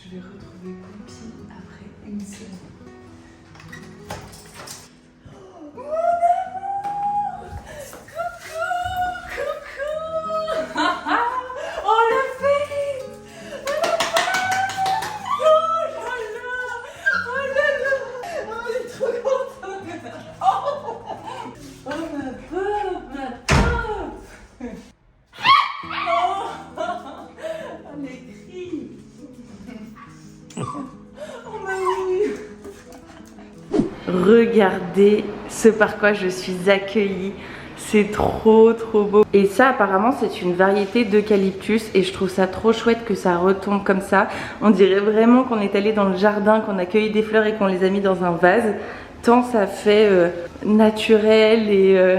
Je vais retrouver Poppy après une semaine. Mon amour! Coucou! Coucou! On l'a fait! Oh là là! Oh là là! Oh, elle est trop contente! Oh ma pauvre, ma pauvre! Oh! Oh les cris! Oh ma oui! Regardez ce par quoi je suis accueillie. C'est trop beau. Et ça apparemment c'est une variété d'eucalyptus et je trouve ça trop chouette que ça retombe comme ça. On dirait vraiment qu'on est allé dans le jardin, qu'on a cueilli des fleurs et qu'on les a mis dans un vase. Tant ça fait naturel et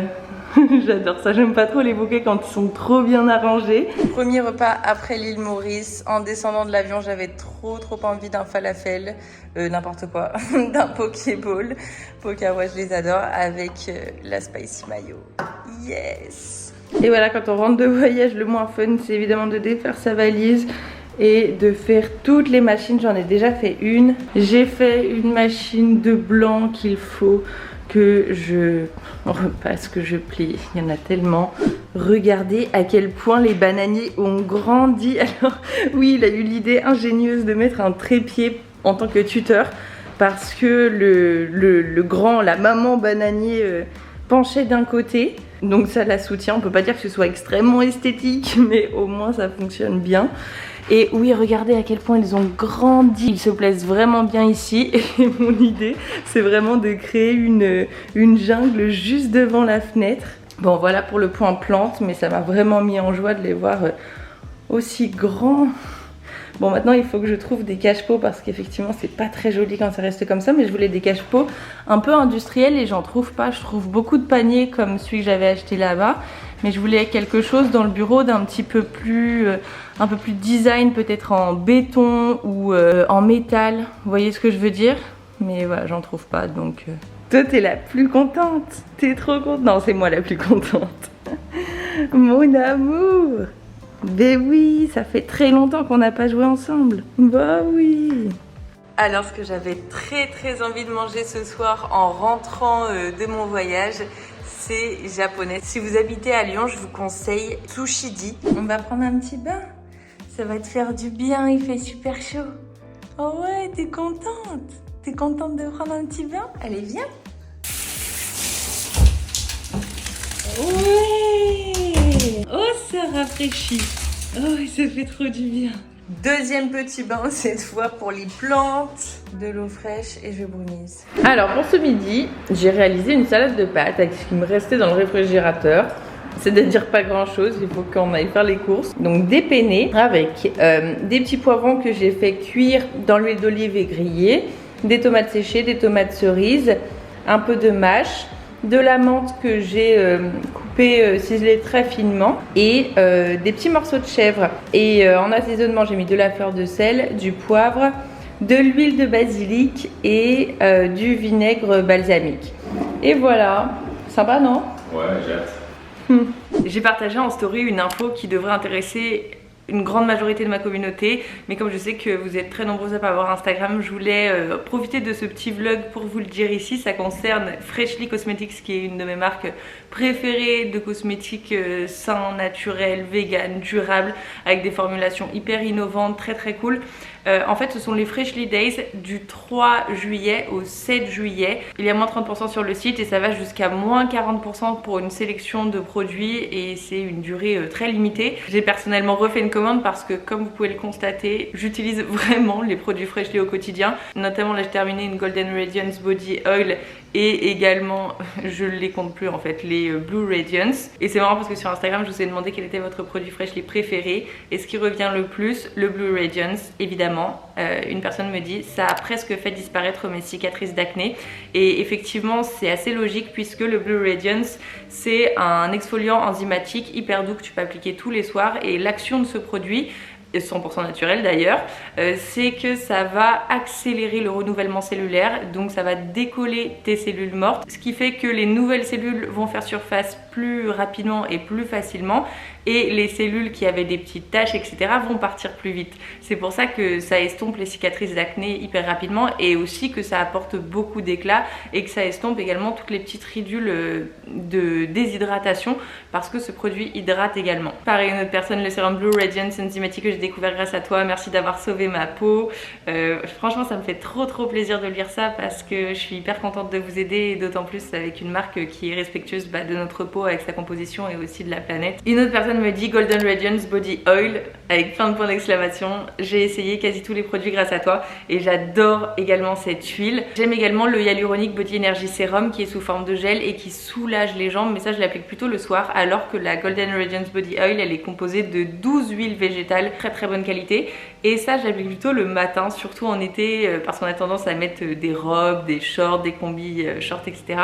j'adore ça. J'aime pas trop les bouquets quand ils sont trop bien arrangés. Premier repas après l'île Maurice. En descendant de l'avion, j'avais trop envie d'un falafel, n'importe quoi, d'un pokéball. Poka, ouais, je les adore, avec la spicy mayo. Yes! Et voilà, quand on rentre de voyage, le moins fun, c'est évidemment de défaire sa valise et de faire toutes les machines. J'en ai déjà fait une. J'ai fait une machine de blanc qu'il faut que je repasse, que je plie. Il y en a tellement. Regardez à quel point les bananiers ont grandi. Alors oui, il a eu l'idée ingénieuse de mettre un trépied en tant que tuteur parce que le grand, la maman bananier penchait d'un côté. Donc ça la soutient. On peut pas dire que ce soit extrêmement esthétique, mais au moins ça fonctionne bien. Et oui, regardez à quel point ils ont grandi. Ils se plaisent vraiment bien ici. Et mon idée, c'est vraiment de créer une jungle juste devant la fenêtre. Bon, voilà pour le point plante, mais ça m'a vraiment mis en joie de les voir aussi grands. Bon, maintenant, il faut que je trouve des cache-pots parce qu'effectivement, c'est pas très joli quand ça reste comme ça. Mais je voulais des cache-pots un peu industriels et j'en trouve pas. Je trouve beaucoup de paniers comme celui que j'avais acheté là-bas. Mais je voulais quelque chose dans le bureau d'un petit peu plus, un peu plus design, peut-être en béton ou en métal. Vous voyez ce que je veux dire? Mais voilà, j'en trouve pas, donc... Toi, t'es la plus contente. T'es trop contente. Non, c'est moi la plus contente. Mon amour. Ben oui, ça fait très longtemps qu'on n'a pas joué ensemble. Bah oui. Alors, ce que j'avais très envie de manger ce soir en rentrant de mon voyage, c'est japonais. Si vous habitez à Lyon, je vous conseille Tsushidi. On va prendre un petit bain. Ça va te faire du bien, il fait super chaud. Oh ouais, t'es contente? T'es contente de prendre un petit bain? Allez, viens. Ouais. Oh, ça rafraîchit. Oh, ça fait trop du bien. Deuxième petit bain, cette fois pour les plantes, de l'eau fraîche et je brumise. Alors pour ce midi, j'ai réalisé une salade de pâtes avec ce qui me restait dans le réfrigérateur. C'est-à-dire pas grand chose, il faut qu'on aille faire les courses. Donc des penne avec des petits poivrons que j'ai fait cuire dans l'huile d'olive et griller, des tomates séchées, des tomates cerises, un peu de mâche, de la menthe que j'ai coupée, ciselée très finement et des petits morceaux de chèvre. Et en assaisonnement, j'ai mis de la fleur de sel, du poivre, de l'huile de basilic et du vinaigre balsamique. Et voilà, sympa non? Ouais, j'ai hâte. J'ai partagé en story une info qui devrait intéresser une grande majorité de ma communauté, mais comme je sais que vous êtes très nombreux à pas avoir Instagram, je voulais profiter de ce petit vlog pour vous le dire ici. Ça concerne Freshly Cosmetics, qui est une de mes marques préférées de cosmétiques sains, naturels, vegan, durables, avec des formulations hyper innovantes, très cool. En fait, ce sont les Freshly Days du 3 juillet au 7 juillet. Il y a moins 30% sur le site et ça va jusqu'à moins 40% pour une sélection de produits et c'est une durée très limitée. J'ai personnellement refait une commande parce que, comme vous pouvez le constater, j'utilise vraiment les produits Freshly au quotidien. Notamment, là, j'ai terminé une Golden Radiance Body Oil et également, je les compte plus en fait, les Blue Radiance. Et c'est marrant parce que sur Instagram, je vous ai demandé quel était votre produit Freshly préféré. Et ce qui revient le plus, le Blue Radiance, évidemment. Une personne me dit, ça a presque fait disparaître mes cicatrices d'acné. Et effectivement, c'est assez logique puisque le Blue Radiance, c'est un exfoliant enzymatique hyper doux que tu peux appliquer tous les soirs. Et l'action de ce produit, 100% naturel d'ailleurs, c'est que ça va accélérer le renouvellement cellulaire, donc ça va décoller tes cellules mortes, ce qui fait que les nouvelles cellules vont faire surface plus rapidement et plus facilement, et les cellules qui avaient des petites taches, etc. vont partir plus vite. C'est pour ça que ça estompe les cicatrices d'acné hyper rapidement et aussi que ça apporte beaucoup d'éclat et que ça estompe également toutes les petites ridules de déshydratation parce que ce produit hydrate également. Pareil, une autre personne, le sérum Blue Radiance Enzymatic que j'ai découvert grâce à toi, merci d'avoir sauvé ma peau. Franchement ça me fait trop plaisir de lire ça parce que je suis hyper contente de vous aider et d'autant plus avec une marque qui est respectueuse de notre peau avec sa composition et aussi de la planète. Une autre personne me dit Golden Radiance Body Oil avec plein de points d'exclamation. J'ai essayé quasi tous les produits grâce à toi et j'adore également cette huile. J'aime également le Hyaluronic Body Energy Serum qui est sous forme de gel et qui soulage les jambes, mais ça je l'applique plutôt le soir, alors que la Golden Radiance Body Oil elle est composée de 12 huiles végétales très bonne qualité et ça j'applique plutôt le matin, surtout en été parce qu'on a tendance à mettre des robes, des shorts, des combis shorts, etc.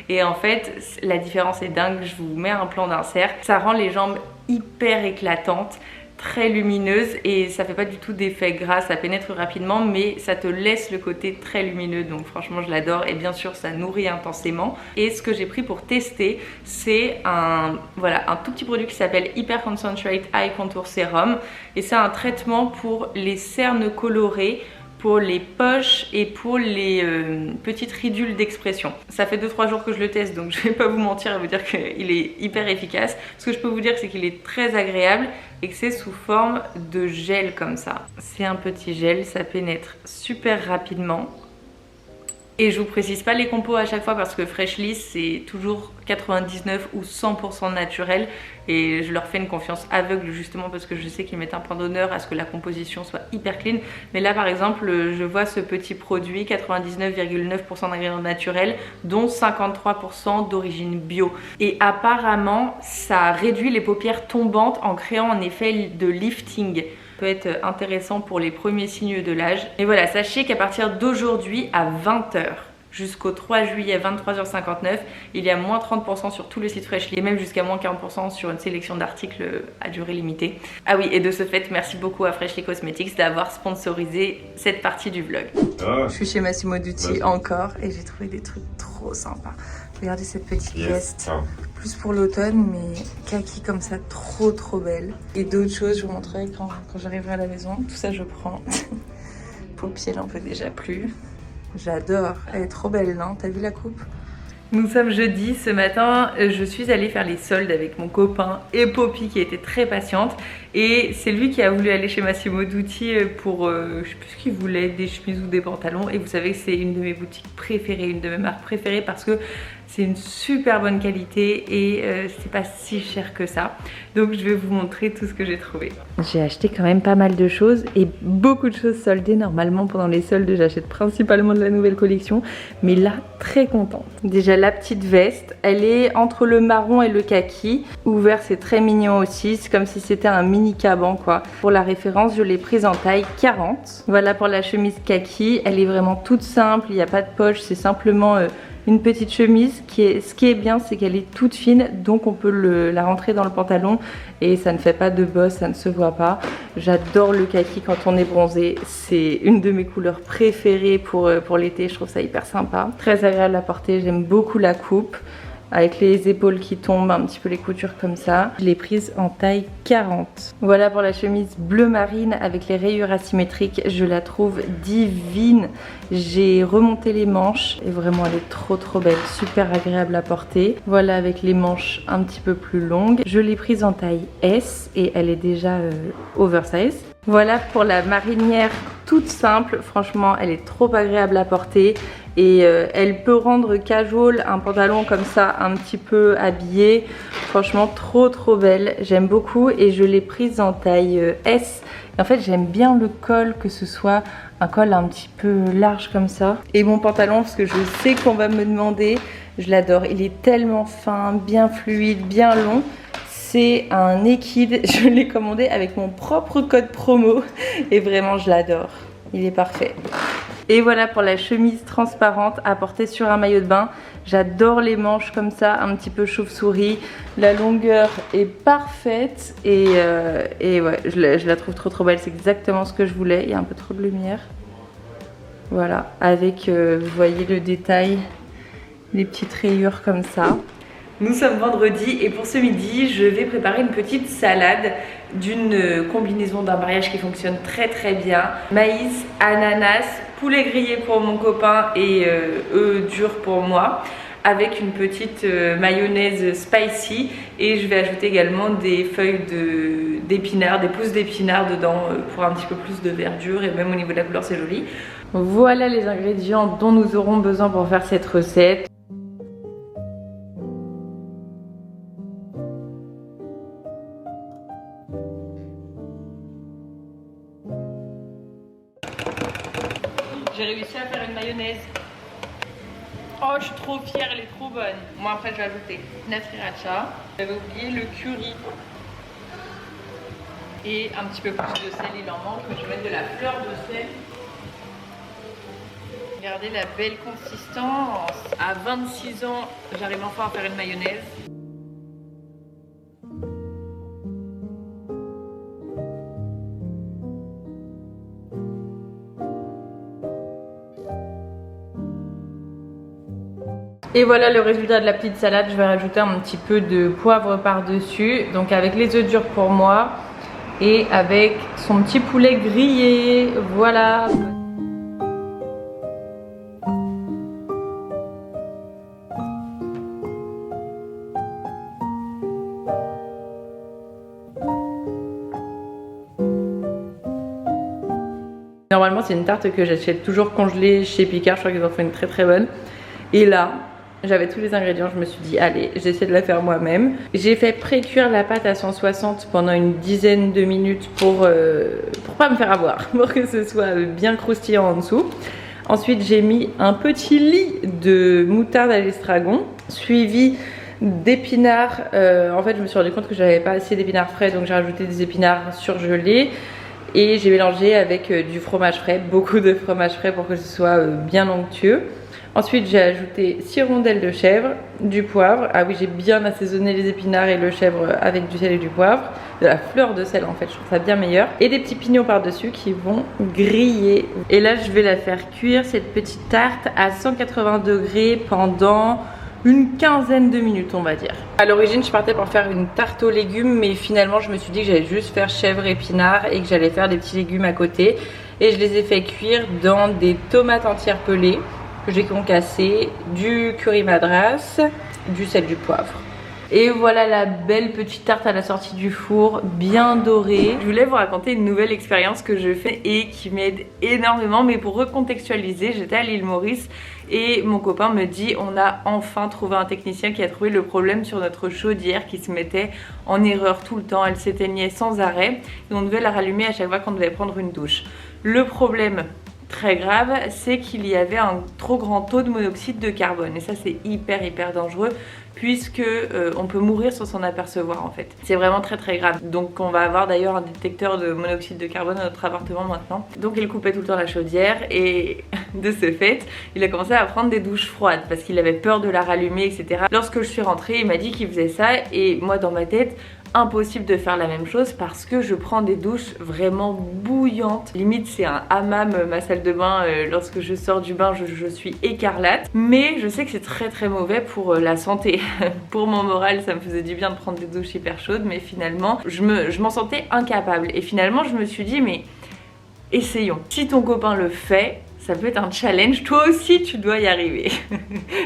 Et en fait la différence est dingue. Je vous mets un plan d'insert, ça rend les jambes hyper éclatantes, très lumineuse et ça fait pas du tout d'effet gras, ça pénètre rapidement mais ça te laisse le côté très lumineux, donc franchement je l'adore et bien sûr ça nourrit intensément. Et ce que j'ai pris pour tester c'est un tout petit produit qui s'appelle Hyper Concentrate Eye Contour Serum et c'est un traitement pour les cernes colorées, pour les poches et pour les petites ridules d'expression. Ça fait 2-3 jours que je le teste donc je vais pas vous mentir et vous dire qu'il est hyper efficace. Ce que je peux vous dire c'est qu'il est très agréable et que c'est sous forme de gel comme ça. C'est un petit gel, ça pénètre super rapidement. Et je vous précise pas les compos à chaque fois parce que Freshly c'est toujours 99 ou 100% naturel et je leur fais une confiance aveugle justement parce que je sais qu'ils mettent un point d'honneur à ce que la composition soit hyper clean. Mais là par exemple je vois ce petit produit 99,9% d'ingrédients naturels dont 53% d'origine bio et apparemment ça réduit les paupières tombantes en créant un effet de lifting. Peut être intéressant pour les premiers signes de l'âge. Et voilà, sachez qu'à partir d'aujourd'hui à 20 h jusqu'au 3 juillet 23h59, il y a moins 30% sur tout le site Freshly et même jusqu'à moins 40% sur une sélection d'articles à durée limitée. Ah oui, et de ce fait, merci beaucoup à Freshly Cosmetics d'avoir sponsorisé cette partie du vlog. Je suis chez Massimo Dutti encore et j'ai trouvé des trucs trop sympas. Regardez cette petite veste, plus pour l'automne mais kaki comme ça, trop belle. Et d'autres choses, je vous montrerai quand j'arriverai à la maison. Tout ça je prends. Paupier, j'en peux déjà plus. J'adore, elle est trop belle, non? T'as vu la coupe? Nous sommes jeudi, ce matin je suis allée faire les soldes avec mon copain et Poppy qui était très patiente et c'est lui qui a voulu aller chez Massimo Dutti pour, je sais plus ce qu'il voulait, des chemises ou des pantalons et vous savez que c'est une de mes boutiques préférées, une de mes marques préférées parce que c'est une super bonne qualité et c'est pas si cher que ça. Donc je vais vous montrer tout ce que j'ai trouvé. J'ai acheté quand même pas mal de choses et beaucoup de choses soldées. Normalement pendant les soldes j'achète principalement de la nouvelle collection, mais là très contente. Déjà la petite veste, elle est entre le marron et le kaki. Ouvert, c'est très mignon aussi, c'est comme si c'était un mini caban quoi. Pour la référence je l'ai prise en taille 40. Voilà pour la chemise kaki, elle est vraiment toute simple, il n'y a pas de poche, c'est simplement une petite chemise ce qui est bien c'est qu'elle est toute fine donc on peut la rentrer dans le pantalon et ça ne fait pas de bosse, ça ne se voit pas. J'adore le kaki quand on est bronzé, c'est une de mes couleurs préférées pour l'été, je trouve ça hyper sympa. Très agréable à porter, j'aime beaucoup la coupe. Avec les épaules qui tombent, un petit peu les coutures comme ça. Je l'ai prise en taille 40. Voilà pour la chemise bleu marine avec les rayures asymétriques. Je la trouve divine. J'ai remonté les manches et vraiment elle est trop belle. Super agréable à porter. Voilà avec les manches un petit peu plus longues. Je l'ai prise en taille S et elle est déjà oversize. Voilà pour la marinière toute simple. Franchement elle est trop agréable à porter. Et elle peut rendre casual un pantalon comme ça un petit peu habillé. Franchement trop belle, j'aime beaucoup et je l'ai prise en taille S. Et en fait j'aime bien le col, que ce soit un col un petit peu large comme ça. Et mon pantalon, parce que je sais qu'on va me demander, je l'adore, il est tellement fin, bien fluide, bien long. C'est un Naked, je l'ai commandé avec mon propre code promo et vraiment je l'adore, il est parfait. Et voilà pour la chemise transparente à porter sur un maillot de bain. J'adore les manches comme ça, un petit peu chauve-souris. La longueur est parfaite et ouais, je la trouve trop belle. C'est exactement ce que je voulais. Il y a un peu trop de lumière. Voilà, avec, vous voyez le détail, les petites rayures comme ça. Nous sommes vendredi et pour ce midi, je vais préparer une petite salade d'une combinaison d'un mariage qui fonctionne très très bien. Maïs, ananas, poulet grillé pour mon copain et œufs durs pour moi, avec une petite mayonnaise spicy, et je vais ajouter également des feuilles d'épinards, des pousses d'épinards dedans pour un petit peu plus de verdure, et même au niveau de la couleur c'est joli. Voilà les ingrédients dont nous aurons besoin pour faire cette recette. J'ai réussi à faire une mayonnaise. Oh, je suis trop fière, elle est trop bonne. Moi, après, je vais ajouter la sriracha. J'avais oublié le curry. Et un petit peu plus de sel, il en manque. Mais je vais mettre de la fleur de sel. Regardez la belle consistance. À 26 ans, j'arrive enfin à faire une mayonnaise. Et voilà le résultat de la petite salade. Je vais rajouter un petit peu de poivre par-dessus. Donc avec les œufs durs pour moi et avec son petit poulet grillé. Voilà. Normalement c'est une tarte que j'achète toujours congelée chez Picard. Je crois qu'ils en font une très très bonne. Et là, j'avais tous les ingrédients, je me suis dit allez, j'essaie de la faire moi-même. J'ai fait pré-cuire la pâte à 160 pendant une dizaine de minutes pour pas me faire avoir, pour que ce soit bien croustillant en dessous. Ensuite j'ai mis un petit lit de moutarde à l'estragon, suivi d'épinards. En fait je me suis rendu compte que j'avais pas assez d'épinards frais, donc j'ai rajouté des épinards surgelés. Et j'ai mélangé avec du fromage frais, beaucoup de fromage frais pour que ce soit bien onctueux. Ensuite j'ai ajouté 6 rondelles de chèvre, du poivre. Ah oui, j'ai bien assaisonné les épinards et le chèvre avec du sel et du poivre. De la fleur de sel en fait, je trouve ça bien meilleur. Et des petits pignons par dessus qui vont griller. Et là je vais la faire cuire, cette petite tarte, à 180 degrés pendant une quinzaine de minutes on va dire. À l'origine je partais pour faire une tarte aux légumes, mais finalement je me suis dit que j'allais juste faire chèvre épinards et que j'allais faire des petits légumes à côté. Et je les ai fait cuire dans des tomates entières pelées que j'ai concassé, du curry madras, du sel, du poivre. Et voilà la belle petite tarte à la sortie du four, bien dorée. Je voulais vous raconter une nouvelle expérience que je fais et qui m'aide énormément. Mais pour recontextualiser, j'étais à l'île Maurice et mon copain me dit on a enfin trouvé un technicien qui a trouvé le problème sur notre chaudière qui se mettait en erreur tout le temps. Elle s'éteignait sans arrêt et on devait la rallumer à chaque fois qu'on devait prendre une douche. Le problème très grave, c'est qu'il y avait un trop grand taux de monoxyde de carbone, et ça c'est hyper dangereux puisque on peut mourir sans s'en apercevoir en fait. C'est vraiment très grave. Donc on va avoir d'ailleurs un détecteur de monoxyde de carbone dans notre appartement maintenant. Donc il coupait tout le temps la chaudière et de ce fait il a commencé à prendre des douches froides parce qu'il avait peur de la rallumer, etc. Lorsque je suis rentrée il m'a dit qu'il faisait ça et moi dans ma tête impossible de faire la même chose parce que je prends des douches vraiment bouillantes. Limite c'est un hammam ma salle de bain. Lorsque je sors du bain je suis écarlate. Mais je sais que c'est très mauvais pour la santé. Pour mon moral ça me faisait du bien de prendre des douches hyper chaudes, mais finalement je m'en sentais incapable. Et finalement je me suis dit mais essayons. Si ton copain le fait, ça peut être un challenge, toi aussi tu dois y arriver.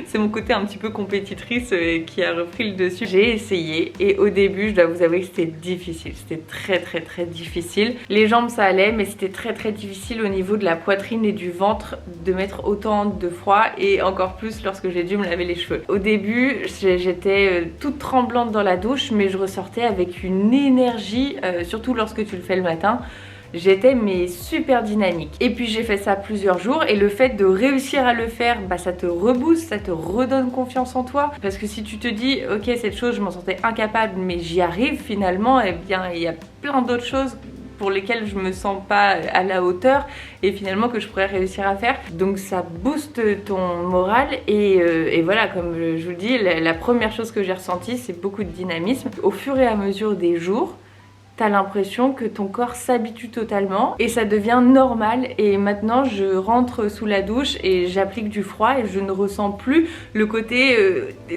C'est mon côté un petit peu compétitrice qui a repris le dessus. J'ai essayé et au début je dois vous avouer que c'était difficile, c'était très difficile. Les jambes ça allait, mais c'était très difficile au niveau de la poitrine et du ventre de mettre autant de froid, et encore plus lorsque j'ai dû me laver les cheveux. Au début j'étais toute tremblante dans la douche, mais je ressortais avec une énergie, surtout lorsque tu le fais le matin. J'étais mais super dynamique. Et puis j'ai fait ça plusieurs jours, et le fait de réussir à le faire, bah ça te rebooste, ça te redonne confiance en toi. Parce que si tu te dis ok cette chose je m'en sentais incapable mais j'y arrive finalement, et bien il y a plein d'autres choses pour lesquelles je me sens pas à la hauteur et finalement que je pourrais réussir à faire. Donc ça booste ton moral et voilà, comme je vous le dis, la première chose que j'ai ressentie c'est beaucoup de dynamisme. Au fur et à mesure des jours, t'as l'impression que ton corps s'habitue totalement et ça devient normal. Et maintenant je rentre sous la douche et j'applique du froid et je ne ressens plus le côté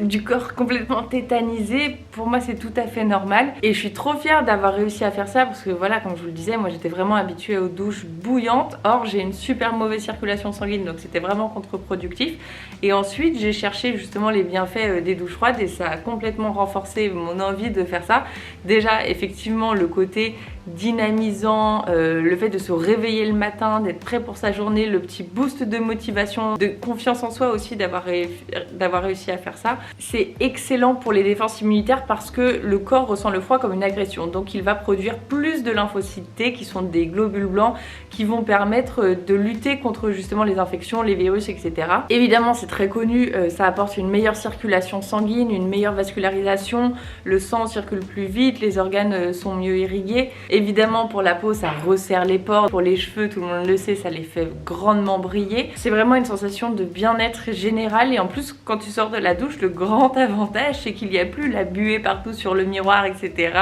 du corps complètement tétanisé. Pour moi c'est tout à fait normal et je suis trop fière d'avoir réussi à faire ça parce que voilà, comme je vous le disais, moi j'étais vraiment habituée aux douches bouillantes. Or j'ai une super mauvaise circulation sanguine, donc c'était vraiment contre-productif. Et ensuite j'ai cherché justement les bienfaits des douches froides et ça a complètement renforcé mon envie de faire ça. Déjà effectivement le côté dynamisant, le fait de se réveiller le matin, d'être prêt pour sa journée, le petit boost de motivation, de confiance en soi aussi d'avoir réussi à faire ça. C'est excellent pour les défenses immunitaires parce que le corps ressent le froid comme une agression, donc il va produire plus de lymphocytes T qui sont des globules blancs qui vont permettre de lutter contre justement les infections, les virus, etc. Évidemment c'est très connu, ça apporte une meilleure circulation sanguine, une meilleure vascularisation, le sang circule plus vite, les organes sont mieux irrigués. Évidemment pour la peau ça resserre les pores, pour les cheveux tout le monde le sait, ça les fait grandement briller. C'est vraiment une sensation de bien-être général et en plus quand tu sors de la douche, le grand avantage c'est qu'il n'y a plus la buée partout sur le miroir, etc.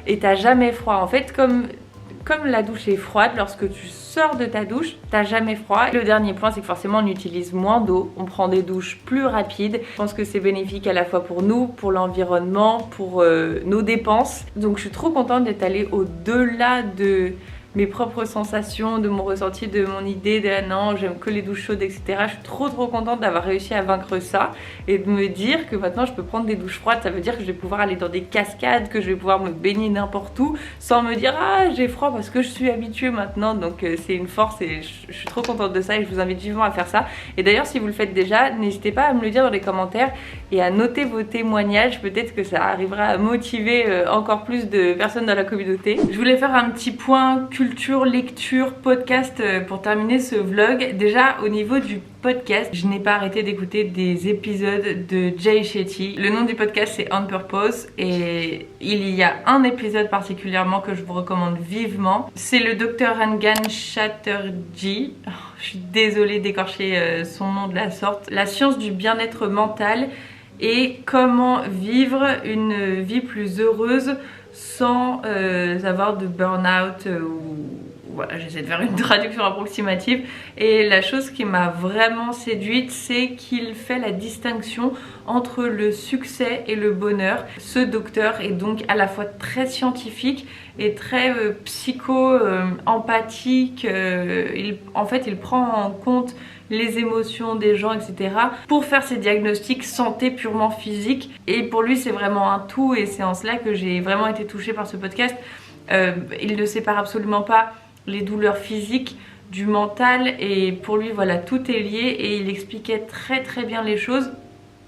Et t'as jamais froid. En fait comme la douche est froide, lorsque tu sors de ta douche, t'as jamais froid. Le dernier point, c'est que forcément on utilise moins d'eau, on prend des douches plus rapides. Je pense que c'est bénéfique à la fois pour nous, pour l'environnement, pour nos dépenses. Donc je suis trop contente d'être allée au-delà de mes propres sensations, de mon ressenti, de mon idée de non, j'aime que les douches chaudes, etc. Je suis trop contente d'avoir réussi à vaincre ça et de me dire que maintenant je peux prendre des douches froides. Ça veut dire que je vais pouvoir aller dans des cascades, que je vais pouvoir me baigner n'importe où sans me dire ah j'ai froid parce que je suis habituée maintenant. Donc c'est une force et je suis trop contente de ça et je vous invite vivement à faire ça. Et d'ailleurs si vous le faites déjà, n'hésitez pas à me le dire dans les commentaires et à noter vos témoignages. Peut-être que ça arrivera à motiver encore plus de personnes dans la communauté. Je voulais faire un petit point culture, lecture, podcast pour terminer ce vlog. Déjà au niveau du podcast, je n'ai pas arrêté d'écouter des épisodes de Jay Shetty. Le nom du podcast c'est On Purpose et il y a un épisode particulièrement que je vous recommande vivement. C'est le Dr Rangan Chatterjee. Oh, je suis désolée d'écorcher son nom de la sorte. La science du bien-être mental et comment vivre une vie plus heureuse sans avoir de burn-out ou voilà, j'essaie de faire une traduction approximative. Et la chose qui m'a vraiment séduite, c'est qu'il fait la distinction entre le succès et le bonheur. Ce docteur est donc à la fois très scientifique et très empathique. En fait, il prend en compte les émotions des gens, etc. pour faire ses diagnostics santé purement physique. Et pour lui, c'est vraiment un tout et c'est en cela que j'ai vraiment été touchée par ce podcast. Il ne sépare absolument pas les douleurs physiques du mental et pour lui voilà, tout est lié et il expliquait très bien les choses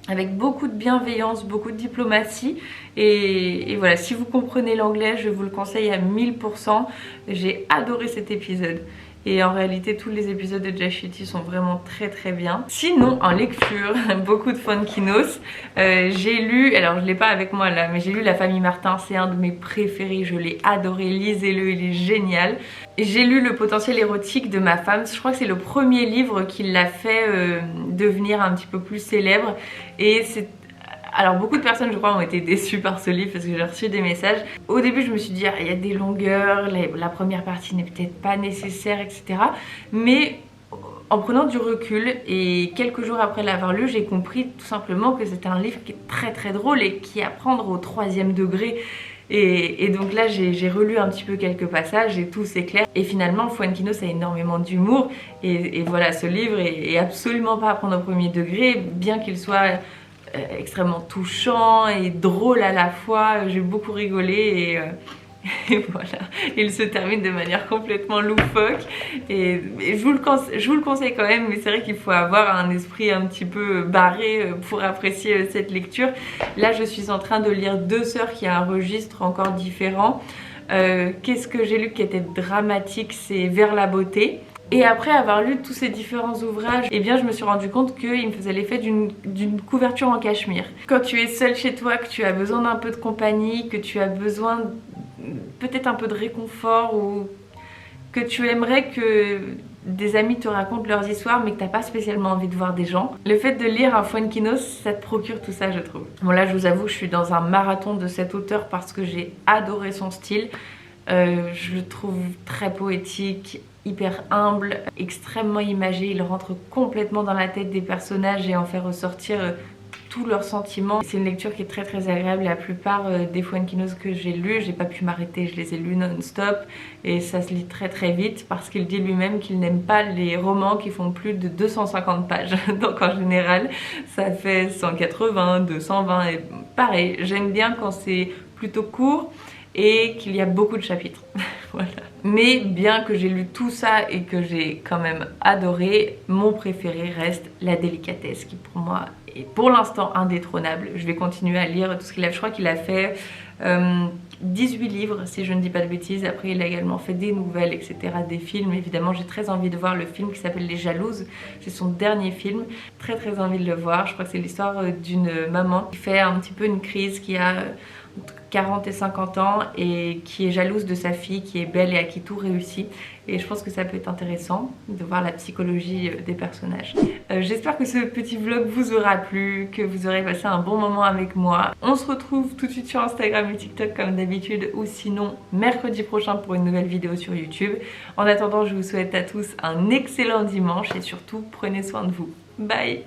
avec beaucoup de bienveillance, beaucoup de diplomatie et voilà, si vous comprenez l'anglais je vous le conseille à 1000%. J'ai adoré cet épisode. Et en réalité, tous les épisodes de Jay Shetty sont vraiment très bien. Sinon, en lecture, beaucoup de Funkinos. J'ai lu, alors je ne l'ai pas avec moi là, mais j'ai lu La Famille Martin. C'est un de mes préférés, je l'ai adoré. Lisez-le, il est génial. J'ai lu Le potentiel érotique de ma femme. Je crois que c'est le premier livre qui l'a fait devenir un petit peu plus célèbre. Et c'est... Alors beaucoup de personnes je crois ont été déçues par ce livre parce que j'ai reçu des messages. Au début je me suis dit il y a des longueurs, la première partie n'est peut-être pas nécessaire, etc. Mais en prenant du recul et quelques jours après l'avoir lu, j'ai compris tout simplement que c'était un livre qui est très drôle et qui est à prendre au 3e degré. Et donc là j'ai relu un petit peu quelques passages et tout s'éclaire. Et finalement Fuenkinos a énormément d'humour et voilà, ce livre est absolument pas à prendre au 1er degré, bien qu'il soit extrêmement touchant et drôle à la fois. J'ai beaucoup rigolé et voilà, il se termine de manière complètement loufoque et je vous le conseille quand même, mais c'est vrai qu'il faut avoir un esprit un petit peu barré pour apprécier cette lecture. Là je suis en train de lire Deux sœurs qui a un registre encore différent. Qu'est-ce que j'ai lu qui était dramatique, c'est Vers la beauté. Et après avoir lu tous ces différents ouvrages, eh bien je me suis rendu compte qu'il me faisait l'effet d'une couverture en cachemire. Quand tu es seule chez toi, que tu as besoin d'un peu de compagnie, que tu as besoin peut-être un peu de réconfort ou que tu aimerais que des amis te racontent leurs histoires mais que t'as pas spécialement envie de voir des gens, le fait de lire un Fuenkinos, ça te procure tout ça je trouve. Bon là je vous avoue je suis dans un marathon de cet auteur parce que j'ai adoré son style. Je le trouve très poétique, hyper humble, extrêmement imagé. Il rentre complètement dans la tête des personnages et en fait ressortir tous leurs sentiments. C'est une lecture qui est très très agréable. La plupart des Fuenquinos que j'ai lus, j'ai pas pu m'arrêter, je les ai lus non-stop et ça se lit très très vite parce qu'il dit lui-même qu'il n'aime pas les romans qui font plus de 250 pages. Donc en général, ça fait 180, 220 et pareil, j'aime bien quand c'est plutôt court et qu'il y a beaucoup de chapitres. Voilà. Mais bien que j'ai lu tout ça et que j'ai quand même adoré, mon préféré reste La Délicatesse, qui pour moi est pour l'instant indétrônable. Je vais continuer à lire tout ce qu'il a. Je crois qu'il a fait 18 livres si je ne dis pas de bêtises. Après il a également fait des nouvelles, etc., des films. Évidemment j'ai très envie de voir le film qui s'appelle Les Jalouses. C'est son dernier film. Très très envie de le voir. Je crois que c'est l'histoire d'une maman qui fait un petit peu une crise, qui a 40 et 50 ans et qui est jalouse de sa fille qui est belle et à qui tout réussit. Et je pense que ça peut être intéressant de voir la psychologie des personnages. J'espère que ce petit vlog vous aura plu, que vous aurez passé un bon moment avec moi. On se retrouve tout de suite sur Instagram et TikTok comme d'habitude, ou sinon mercredi prochain pour une nouvelle vidéo sur YouTube. En attendant, je vous souhaite à tous un excellent dimanche et surtout prenez soin de vous. Bye!